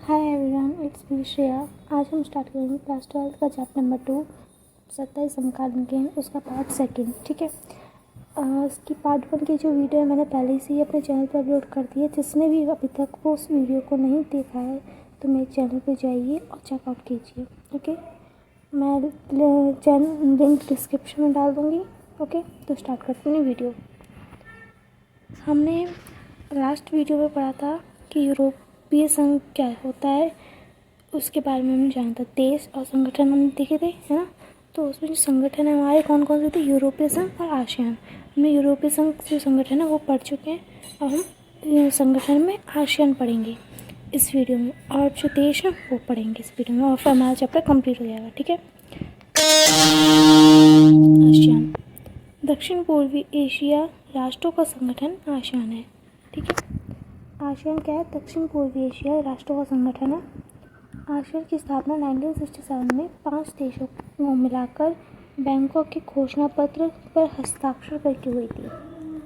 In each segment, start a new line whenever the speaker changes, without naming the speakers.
Hi everyone, it's me Shreya. आज हम start करेंगे क्लास 12 का चैप्टर नंबर 2 27 समकालीन गेम, उसका पार्ट सेकंड। ठीक है। इसकी पार्ट 1 की जो वीडियो है मैंने पहले से ही अपने चैनल पर अपलोड कर दी है। जिसने भी अभी तक वो उस वीडियो को नहीं देखा है तो मेरे चैनल पर जाइए और चेकआउट कीजिए। ओके, मैं चैनल लिंक डिस्क्रिप्शन में डाल दूँगी। ओके, तो स्टार्ट करते हैं वीडियो। हमने लास्ट वीडियो में पढ़ा था कि यूरोपीय संघ क्या होता है, उसके बारे में हमने जाना था। देश और संगठन हमने देखे थे, है ना। तो उसमें जो संगठन है हमारे कौन कौन से थे, यूरोपीय संघ और आसियान। हमने यूरोपीय संघ जो संगठन है वो पढ़ चुके हैं। अब हम संगठन में आसियान पढ़ेंगे इस वीडियो में, और जो देश है वो पढ़ेंगे इस वीडियो में, और फिर हमारा चैप्टर कंप्लीट हो जाएगा। ठीक है। आसियान दक्षिण पूर्वी एशिया राष्ट्रों का संगठन आसियान है। ठीक है। आसियान क्या है, दक्षिण पूर्वी एशिया राष्ट्रों का संगठन है। आसियान की स्थापना 1967 में 5 देशों को मिलाकर बैंकॉक के घोषणा पत्र पर हस्ताक्षर करके हुई थी।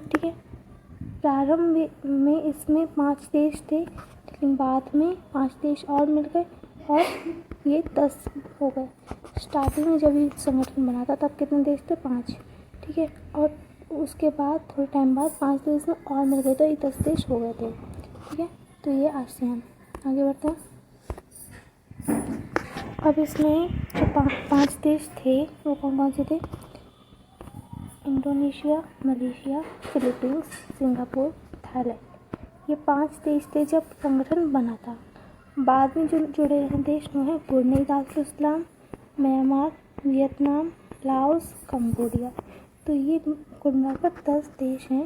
ठीक है। प्रारंभ में इसमें 5 देश थे, लेकिन बाद में 5 देश और मिल गए और ये 10 हो गए। स्टार्टिंग में जब ये संगठन बना था तब कितने देश थे, 5। ठीक है। और उसके बाद थोड़े टाइम बाद 5 देश में और मिल गए तो ये 10 देश हो गए थे। ठीक है। तो ये आसियान। आगे बढ़ते हैं। अब इसमें जो 5 देश थे वो कौन कौन से थे, Indonesia, Malaysia, Philippines, Singapore, Thailand. ये 5 देश थे जब संगठन बना था। बाद में जो जुड़े हैं देश वो हैं ब्रुनेई दारुल-इस्लाम, म्यांमार, वियतनाम, लाओस, कंबोडिया। तो ये कुल मिलाकर 10 देश हैं।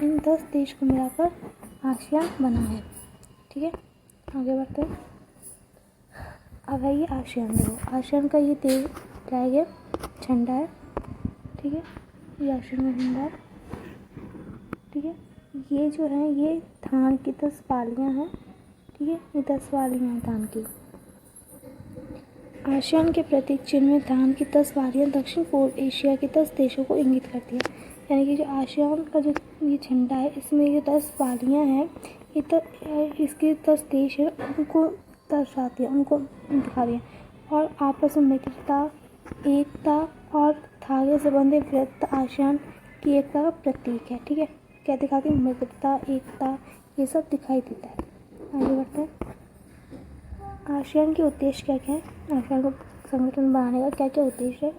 इन 10 देश को मिलाकर आसियान बना है। ठीक है। आगे बढ़ते हैं। अब है ये आसियान। देखो आसियान का ये देश फ्लैग है, झंडा है। ठीक है। ये आसियान का झंडा है। ठीक है। ये जो है ये धान की 10 बालियाँ हैं। ठीक है। ये 10 बालियाँ हैं धान की। आसियान के प्रतीक चिन्ह में धान की 10 बालियाँ दक्षिण पूर्व एशिया के 10 देशों को इंगित करती है। यानी कि जो आसियान का जो ये झंडा है इसमें जो 10 बालियाँ हैं ये इसके 10 देश हैं उनको दर्शाती है, उनको दिखा दिया। और आपस में मित्रता, एकता और धागे से बंधे व्रत आसियान की एकता का प्रतीक है। ठीक है। क्या दिखाती है, मित्रता, एकता, ये सब दिखाई देता है। आगे बढ़ते हैं। आसियान के उद्देश्य क्या क्या है, आसियान को संगठन बनाने का क्या क्या उद्देश्य है,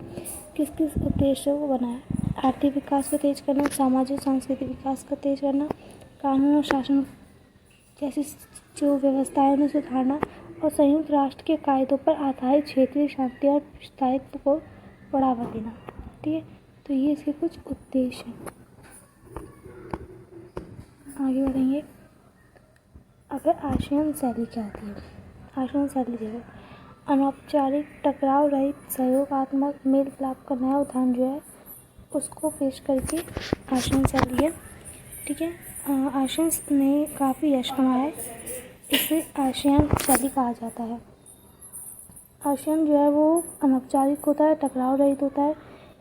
किस किस उद्देश्य को बनाया। आर्थिक विकास को तेज करना, सामाजिक सांस्कृतिक विकास को तेज करना, कानून और शासन जैसी जो व्यवस्थाएं उन्हें सुधारना, और संयुक्त राष्ट्र के कायदों पर आधारित क्षेत्रीय शांति और स्थायित्व को बढ़ावा देना। ठीक है। तो ये इसके कुछ उद्देश्य हैं। आगे बढ़ेंगे। अब आसियान शैली क्या होती है। आसियान शैली देखो, अनौपचारिक, टकराव रहित, सहयोगात्मक, मेल मिलाप का नया उदाहरण जो है उसको पेश करके आसियान शैली है। ठीक है। आसियान ने काफ़ी यश कमाया है, इसे आसियान शैली कहा जाता है। आसियान जो है वो अनौपचारिक होता है, टकराव रहित होता है।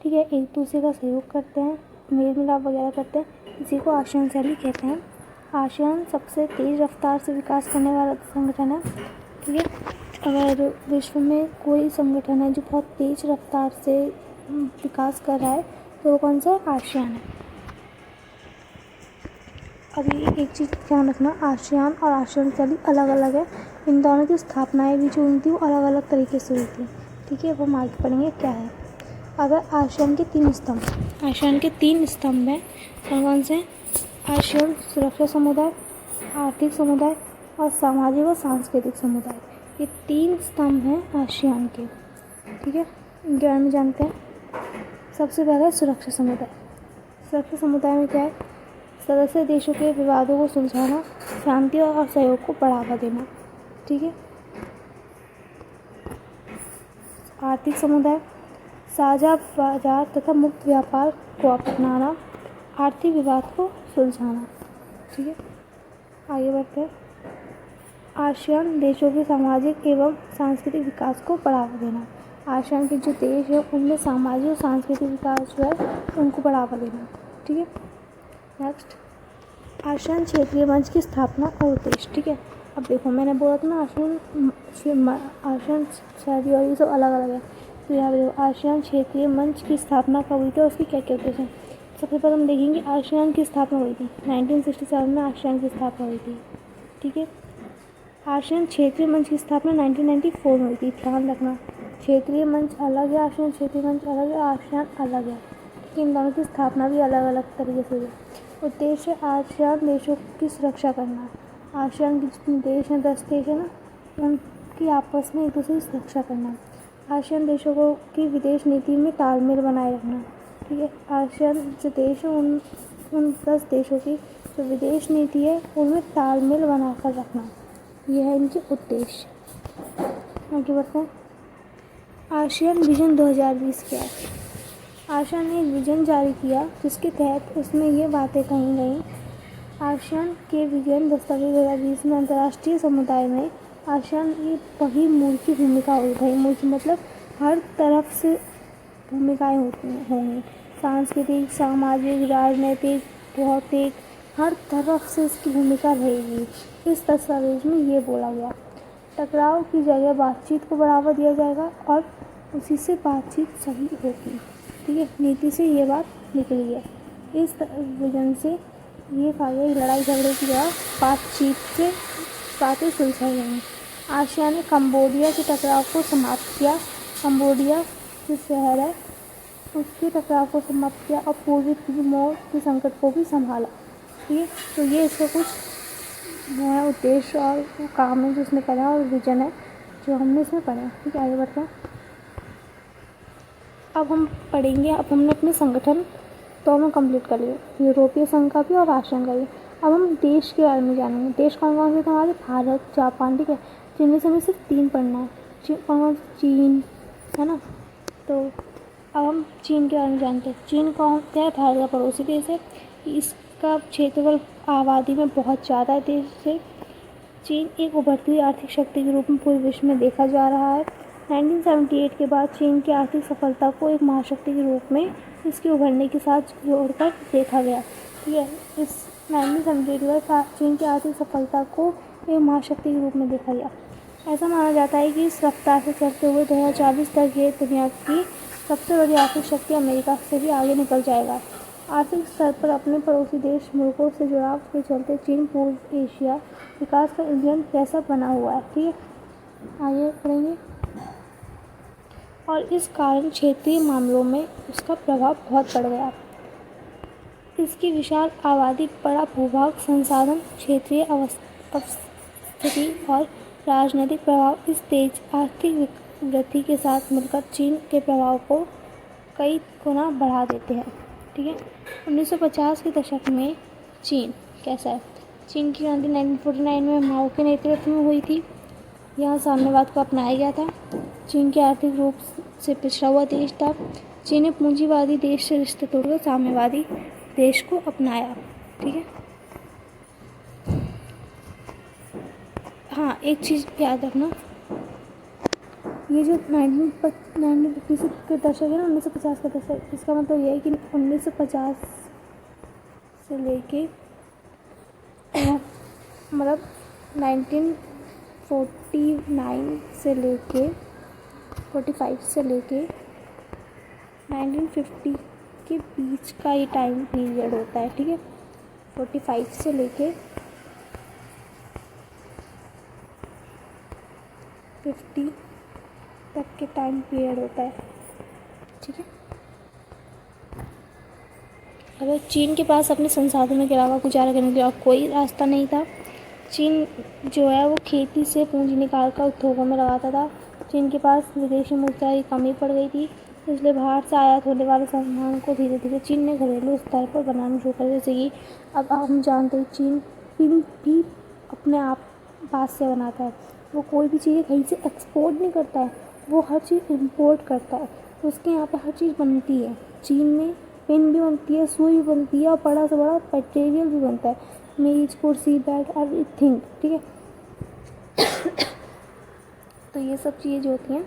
ठीक है। एक दूसरे का सहयोग करते हैं, मेल मिलाप वगैरह करते हैं, इसी को आसियान शैली कहते हैं। आसियान सबसे तेज़ रफ्तार से विकास करने वाला संगठन है। ठीक है। अगर विश्व में कोई संगठन है जो बहुत तेज़ रफ्तार से विकास कर रहा है तो वो कौन सा है, आसियान है। अभी एक चीज़ ध्यान रखना, आसियान और आसियान शैली अलग अलग है। इन दोनों की स्थापनाएं भी जो हुई थी वो अलग अलग तरीके से हुई थी। ठीक है। वो हम आगे पढ़ेंगे क्या है। अगर आसियान के 3 स्तंभ, आसियान के 3 स्तंभ हैं, कौन से हैं, आसियान सुरक्षा समुदाय, आर्थिक समुदाय और सामाजिक और सांस्कृतिक समुदाय। ये 3 स्तंभ हैं आसियान के। ठीक है। इनके बारे में जानते हैं। सबसे पहले सुरक्षा समुदाय। सुरक्षा समुदाय में क्या है, सदस्य देशों के विवादों को सुलझाना, शांति और सहयोग को बढ़ावा देना। ठीक है। आर्थिक समुदाय, साझा बाजार तथा मुक्त व्यापार को अपनाना, आर्थिक विवाद को सुलझाना। ठीक है। आगे बढ़ते हैं। आसियान देशों के सामाजिक एवं सांस्कृतिक विकास को बढ़ावा देना। आसियान के जो देश है उनमें सामाजिक और सांस्कृतिक विकास जो है उनको बढ़ावा देना। ठीक है। नेक्स्ट, आसियान क्षेत्रीय मंच की स्थापना और उद्देश्य। ठीक है। अब देखो मैंने बोला था ना आसियान शादी और ये सब अलग अलग है। तो यहाँ पे देखो आसियान क्षेत्रीय मंच की स्थापना कब हुई थी और उसकी क्या क्या उद्देश्य हैं। सबसे पहले हम देखेंगे आसियान की स्थापना हुई थी 1967 में आसियान की स्थापना हुई थी। ठीक है, आसियान क्षेत्रीय मंच की स्थापना 1994 में हुई थी। ध्यान रखना, क्षेत्रीय मंच अलग है, आसियान क्षेत्रीय मंच अलग है, आसियान अलग है। ठीक है, इन दोनों की स्थापना भी अलग अलग तरीके से हुई है। उद्देश्य आसियान देशों की सुरक्षा करना। आसियान के जितने देश हैं 10 देश है ना, उनकी आपस में एक दूसरे की सुरक्षा करना। आसियान देशों को की विदेश नीति में तालमेल बनाए रखना। ठीक है, आसियान जो देश है उन 10 देशों की जो विदेश नीति है उनमें तालमेल बनाकर रखना, यह है इनके उद्देश्य। आगे बढ़ते हैं। आसियान विजन 2020 क्या है। आसियान ने एक विजन जारी किया जिसके तहत उसमें ये बातें कही गई। आसियान के विजन दस्तावेज 2020 में अंतर्राष्ट्रीय समुदाय में आसियान की बड़ी मूल की भूमिका उठाई। मूल मतलब हर तरफ से भूमिकाएं होंगी, सांस्कृतिक, सामाजिक, राजनीतिक, भौतिक, हर तरफ से इसकी भूमिका रहेगी। इस दस्तावेज में ये बोला गया टकराव की जगह बातचीत को बढ़ावा दिया जाएगा और उसी से बातचीत सही होगी। ठीक है, नीति से ये बात निकली है। इस विजन से ये कहा गया लड़ाई झगड़े की जगह बातचीत से बातें सुलझाई गई। आसियान ने कंबोडिया के टकराव को समाप्त किया। कंबोडिया जो शहर है उसके टकराव को समाप्त किया और पूर्वी तिमोर के संकट को भी संभाला। ठीक है, तो ये इसका कुछ वो है उद्देश्य और काम है जो उसने करा और विजन है जो हमने इसमें पढ़ा। ठीक है, आगे बढ़ते हैं। अब हम पढ़ेंगे, अब हमने अपने संगठन दोनों कंप्लीट कर लिए, यूरोपीय संघ का भी और आसियान का भी। अब हम देश के बारे में जानेंगे। देश कौन कौन से थे हमारे, भारत, जापान। ठीक है, जिनमें से हमें सिर्फ 3 पढ़ना है। कौन कौन से, चीन है ना। तो अब हम चीन के बारे में जानते हैं। चीन कौन क्या है, भारत का पड़ोसी देश है। इसका क्षेत्रफल आबादी में बहुत ज़्यादा देश है। चीन एक उभरती हुई आर्थिक शक्ति के रूप में पूरे विश्व में देखा जा रहा है। 1978 के बाद चीन की आर्थिक सफलता को एक महाशक्ति के रूप में इसके उभरने के साथ जोड़कर देखा गया। ठीक है, इस 1978 के बाद चीन की आर्थिक सफलता को एक महाशक्ति के रूप में देखा गया। ऐसा माना जाता है कि इस रफ्तार से चलते हुए 2040 तक ये दुनिया की सबसे बड़ी आर्थिक शक्ति अमेरिका से भी आगे निकल जाएगा। आर्थिक स्तर पर अपने पड़ोसी देश मुल्कों से जुड़ाव के चलते चीन पूर्व एशिया विकास का इंजन जैसा बना हुआ है। ठीक है, आगे पढ़ेंगे। और इस कारण क्षेत्रीय मामलों में उसका प्रभाव बहुत बढ़ गया। इसकी विशाल आबादी, बड़ा भूभाग, संसाधन, क्षेत्रीय अवस्थिति और राजनीतिक प्रभाव इस तेज आर्थिक वृद्धि के साथ मिलकर चीन के प्रभाव को कई गुना बढ़ा देते हैं। ठीक है, 1950 के दशक में चीन कैसा है। चीन की क्रांति 1949 में माओ के नेतृत्व में हुई थी। यहाँ साम्यवाद को अपनाया गया था। चीन के आर्थिक रूप से पिछड़ा हुआ देश था। चीन ने पूंजीवादी देश से रिश्ते तोड़कर साम्यवादी देश को अपनाया। ठीक है, हाँ एक चीज़ याद रखना, ये जो 1950 के दशक है ना, 1950 का दशक, इसका मतलब ये है कि 1950 से लेके मतलब 1949 से लेके 45 से लेके 1950 के बीच का ये टाइम पीरियड होता है। ठीक है, 45 से लेके 50 तक के टाइम पीरियड होता है। ठीक है, अगर चीन के पास अपने संसाधनों के अलावा गुजारा करने के लिए कोई रास्ता नहीं था। चीन जो है वो खेती से पूंजी निकाल कर उद्योगों में लगाता था। चीन के पास विदेशी मुद्रा की कमी पड़ गई थी, इसलिए बाहर से आयात होने वाले सामान को धीरे धीरे चीन ने घरेलू स्तर पर बनाना शुरू कर, जैसे कि अब हम जानते हैं चीन पिन भी अपने आप बात से बनाता है। वो कोई भी चीज़ कहीं से एक्सपोर्ट नहीं करता है, वो हर चीज़ इंपोर्ट करता है। तो उसके यहाँ पे हर चीज़ बनती है। चीन में पिन भी बनती है, सुई भी बनती है और बड़ा से बड़ा मटेरियल भी बनता है, मेज, कुर्सी, बेड, एवरीथिंग। ठीक है, तो ये सब चीज़ें जो होती हैं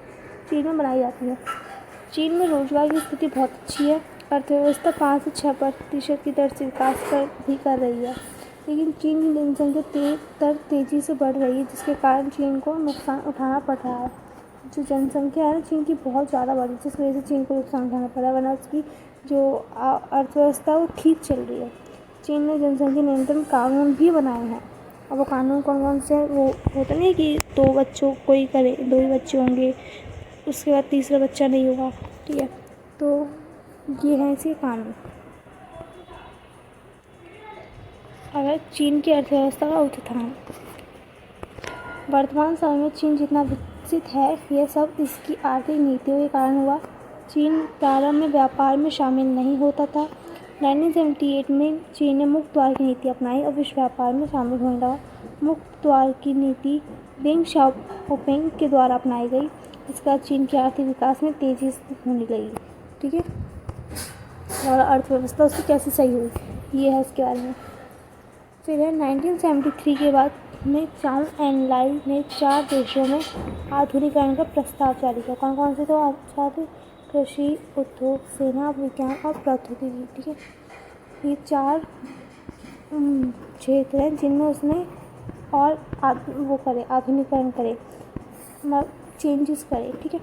चीन में बनाई जाती हैं। चीन में रोजगार की स्थिति बहुत अच्छी है। अर्थव्यवस्था 5 से 6% की दर से विकास भी कर रही है। लेकिन चीन की जनसंख्या तेज़ी से बढ़ रही है, जिसके कारण चीन को नुकसान उठाना पड़ रहा है। जो जनसंख्या है ना चीन की बहुत ज़्यादा बढ़ी, जिस वजह से चीन को नुकसान उठाना पड़ा, वरना उसकी जो अर्थव्यवस्था है वो ठीक चल रही है। चीन ने जनसंख्या नियंत्रण कानून भी बनाए हैं। अब वो कानून कौन कौन से हैं, वो होता नहीं कि 2 बच्चों कोई करे, 2 ही बच्चे होंगे, उसके बाद तीसरा बच्चा नहीं होगा, ठीक है। तो ये है इसके कानून। अगर चीन की अर्थव्यवस्था का उत्थान, वर्तमान समय में चीन जितना विकसित है यह सब इसकी आर्थिक नीतियों के कारण हुआ। चीन प्रारंभ में व्यापार में शामिल नहीं होता था। 1978 में चीन ने मुक्त द्वार की नीति अपनाई और विश्व व्यापार में शामिल होने लगा। मुक्त द्वार की नीति डेंग शाओपिंग के द्वारा अपनाई गई। इसके बाद चीन के आर्थिक विकास में तेज़ी होने लगी, ठीक है। और अर्थव्यवस्था उसकी कैसे सही हुई, ये है इसके बारे में। फिर है 1973 के बाद में चाउ एन लाई ने 4 देशों में आधुनिकीकरण का प्रस्ताव जारी किया। कौन कौन से? तो छात्र, कृषि, उद्योग, सेना, विज्ञान और प्रौद्योगिकी, ठीक है। ये 4 क्षेत्र हैं जिनमें उसने और वो करे, आधुनिकीकरण करे, मतलब चेंजेस करे, ठीक है।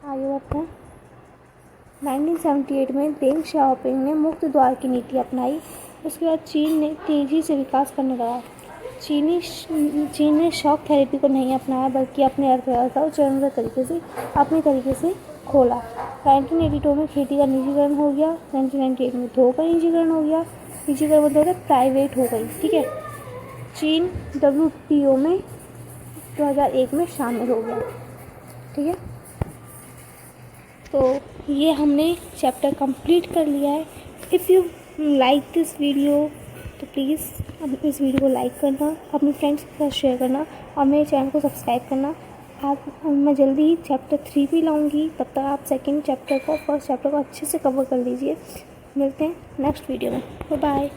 आगे बढ़ते हैं। 1978 में डेंग शाओपिंग ने मुक्त द्वार की नीति अपनाई। उसके बाद चीन ने तेज़ी से विकास करने लगा। चीन ने शॉक थेरेपी को नहीं अपनाया, बल्कि अपनी अर्थव्यवस्था को चरणबद्ध अपनी तरीके से खोला। 1982 में खेती का निजीकरण हो गया। 1998 में उद्योग का निजीकरण हो गया। निजीकरण मतलब प्राइवेट हो गई, ठीक है। चीन WTO में 2001 में शामिल हो गया, ठीक है। तो ये हमने चैप्टर कंप्लीट कर लिया है। If you like this video तो प्लीज़ इस वीडियो को लाइक करना, अपने फ्रेंड्स के साथ शेयर करना और मेरे चैनल को सब्सक्राइब करना। मैं जल्दी ही चैप्टर 3 भी लाऊंगी, तब तक आप सेकंड चैप्टर को, फर्स्ट चैप्टर को अच्छे से कवर कर लीजिए। मिलते हैं नेक्स्ट वीडियो में। Bye bye.